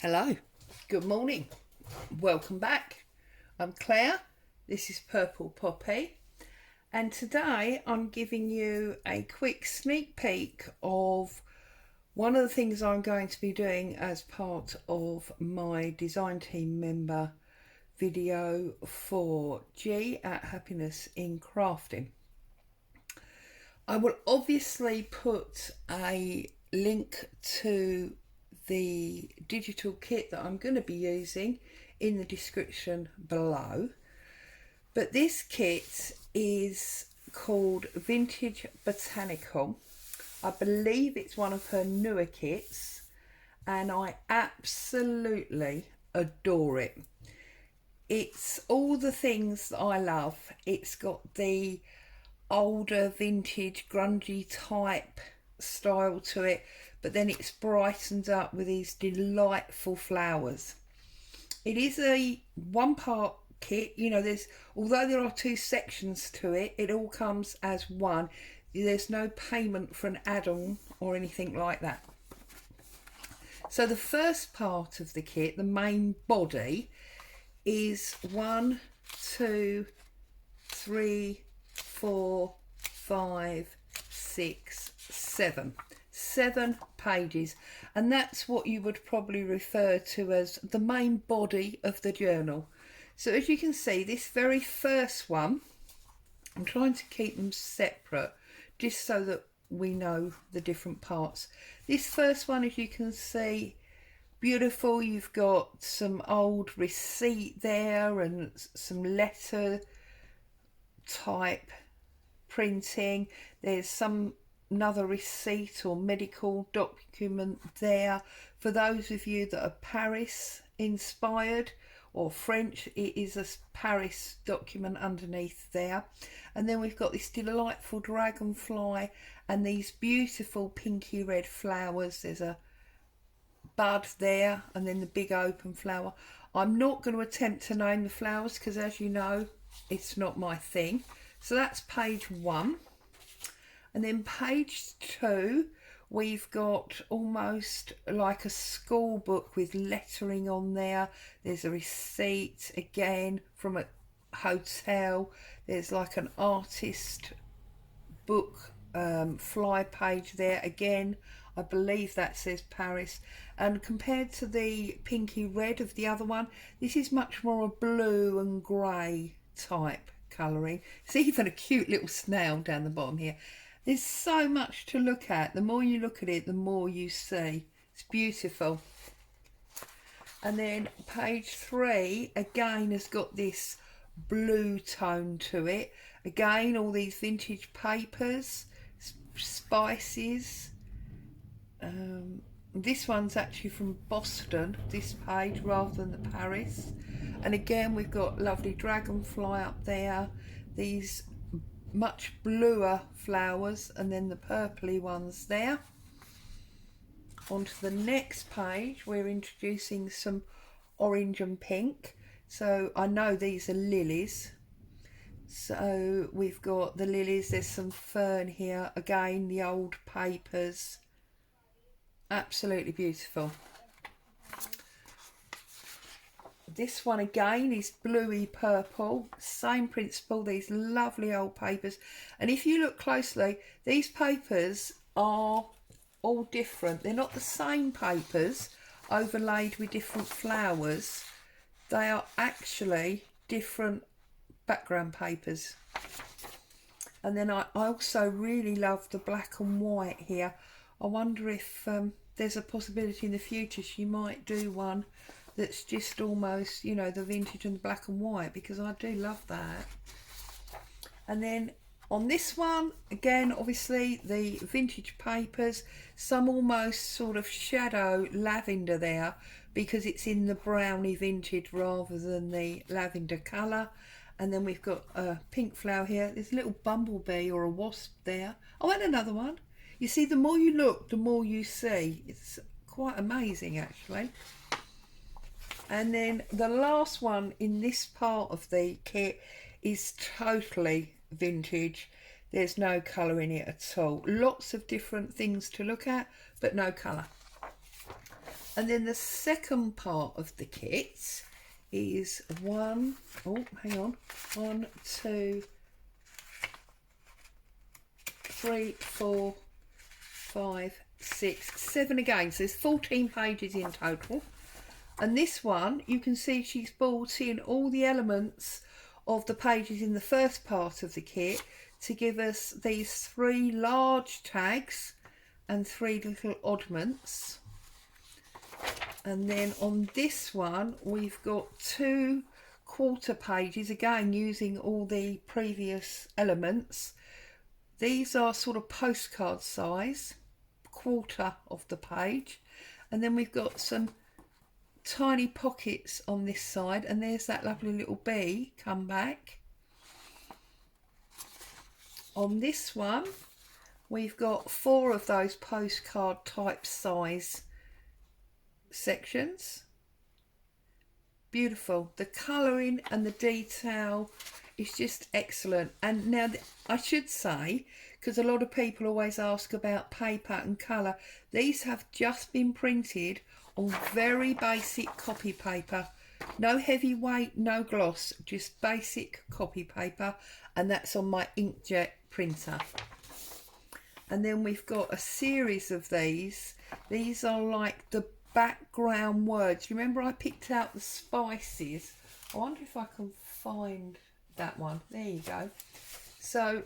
Hello, good morning, welcome back. I'm Claire, this is Purple Poppy, and today I'm giving you a quick sneak peek of one of the things I'm going to be doing as part of my design team member video for G at Happiness in Crafting. I will obviously put a link to the digital kit that I'm going to be using in the description below, but this kit is called Vintage Botanical. I believe it's one of her newer kits and I absolutely adore it. It's all the things that I love. It's got the older vintage grungy type style to it, but then it's brightened up with these delightful flowers. It is a one part kit, you know, although there are two sections to it, it all comes as one. There's no payment for an add-on or anything like that. So the first part of the kit, the main body, is 1, 2, 3, 4, 5, 6, 7 pages, and that's what you would probably refer to as the main body of the journal. So as you can see, this very first one, I'm trying to keep them separate just so that we know the different parts. This first one, as you can see, beautiful. You've got some old receipt there and some letter type printing. There's another receipt or medical document there. For those of you that are Paris inspired or French, it is a Paris document underneath there. And then we've got this delightful dragonfly and these beautiful pinky red flowers. There's a bud there and then the big open flower. I'm not going to attempt to name the flowers because, as you know, it's not my thing. So that's page 1. And then page 2, we've got almost like a school book with lettering on there. There's a receipt again from a hotel. There's like an artist book fly page there again. I believe that says Paris. And compared to the pinky red of the other one, this is much more a blue and grey type colouring. It's even a cute little snail down the bottom here. There's so much to look at. The more you look at it, the more you see. It's beautiful. And then page 3 again has got this blue tone to it. Again, all these vintage papers, spices. This one's actually from Boston, this page, rather than the Paris. And again, we've got lovely dragonfly up there, these much bluer flowers, and then the purpley ones there. On to the next page, we're introducing some orange and pink. So I know these are lilies. So we've got the lilies, there's some fern here, again the old papers. Absolutely beautiful. This one again is bluey purple, same principle, these lovely old papers. And if you look closely, these papers are all different. They're not the same papers overlaid with different flowers. They are actually different background papers. And then I also really love the black and white here. I wonder if there's a possibility in the future she might do one that's just almost, you know, the vintage and the black and white, because I do love that. And then on this one, again, obviously the vintage papers, some almost sort of shadow lavender there because it's in the browny vintage rather than the lavender colour. And then we've got a pink flower here. There's a little bumblebee or a wasp there. Oh, and another one. You see, the more you look, the more you see. It's quite amazing, actually. And then the last one in this part of the kit is totally vintage. There's no colour in it at all. Lots of different things to look at, but no colour. And then the second part of the kit is one, two, three, four, 5, 6, 7 again. So there's 14 pages in total. And this one, you can see she's brought in all the elements of the pages in the first part of the kit to give us these 3 large tags and 3 little oddments. And then on this one, we've got 2 quarter pages, again using all the previous elements. These are sort of postcard size, quarter of the page. And then we've got some tiny pockets on this side, and there's that lovely little bee come back. On this one, we've got 4 of those postcard type size sections. Beautiful. The colouring and the detail is just excellent. And now I should say, because a lot of people always ask about paper and colour, these have just been printed on very basic copy paper. No heavy weight, no gloss, just basic copy paper, and that's on my inkjet printer. And then we've got a series of these. These are like the background words. Remember I picked out the spices? I wonder if I can find that one. There you go. So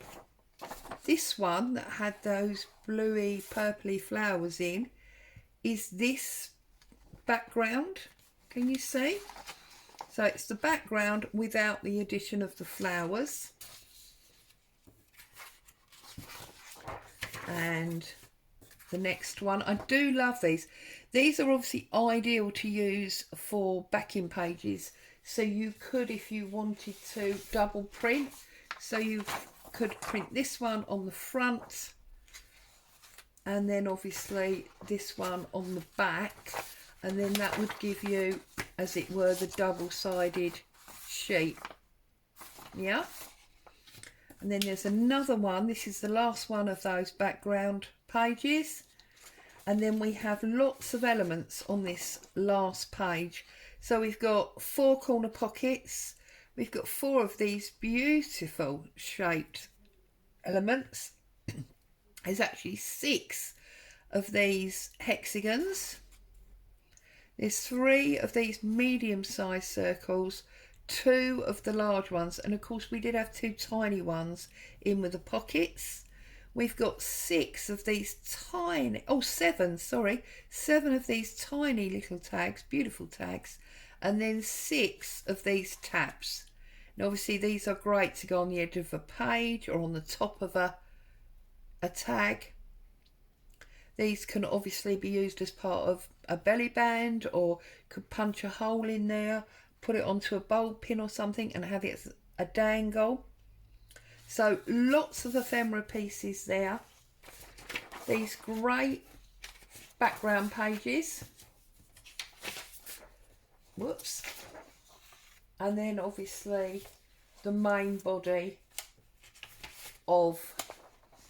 this one that had those bluey purpley flowers in is this background. Can you see? So it's the background without the addition of the flowers. And the next one, I do love these. These are obviously ideal to use for backing pages. So you could, if you wanted to, double print. So you could print this one on the front, and then obviously this one on the back. And then that would give you, as it were, the double-sided sheet. Yeah. And then there's another one. This is the last one of those background pages. And then we have lots of elements on this last page. So we've got 4 corner pockets. We've got 4 of these beautiful shaped elements. There's actually 6 of these hexagons. There's 3 of these medium-sized circles, 2 of the large ones, and of course we did have 2 tiny ones in with the pockets. We've got 6 of these tiny, 7 of these tiny little tags, beautiful tags, and then 6 of these taps. And obviously these are great to go on the edge of a page or on the top of a tag. These can obviously be used as part of a belly band, or could punch a hole in there, put it onto a bulb pin or something and have it as a dangle. So lots of ephemera pieces there. These great background pages. Whoops. And then obviously the main body of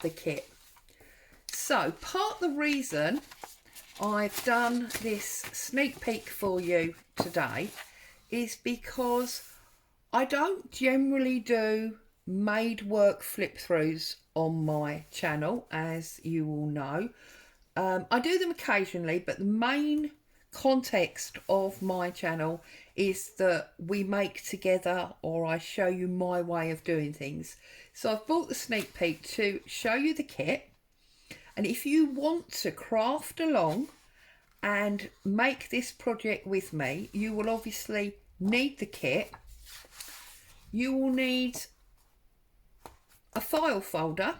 the kit. So part of the reason I've done this sneak peek for you today is because I don't generally do made work flip throughs on my channel, as you all know. I do them occasionally, but the main context of my channel is that we make together, or I show you my way of doing things. So I've brought the sneak peek to show you the kit. And if you want to craft along and make this project with me, you will obviously need the kit. You will need a file folder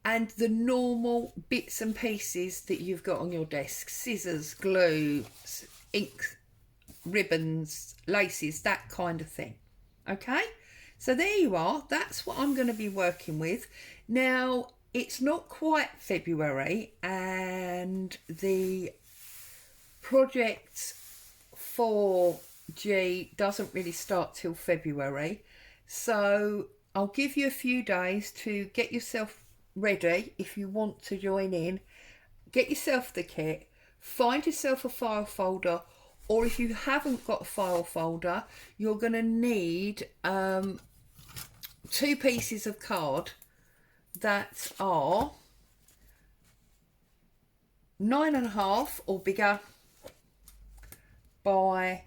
and the normal bits and pieces that you've got on your desk. Scissors, glue, ink, ribbons, laces, that kind of thing. Okay, so there you are. That's what I'm going to be working with. Now, it's not quite February, and the project 4G doesn't really start till February. So I'll give you a few days to get yourself ready if you want to join in. get yourself the kit, find yourself a file folder, or if you haven't got a file folder, you're going to need 2 pieces of card that are 9.5 or bigger by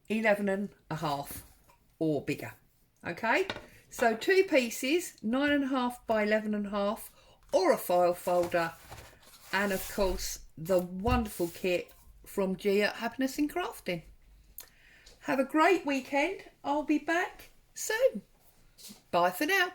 11.5 or bigger. Okay, so 2 pieces, 9.5 by 11.5, or a file folder, and of course the wonderful kit from Gia at Happiness in Crafting. Have a great weekend. I'll be back soon. Bye for now.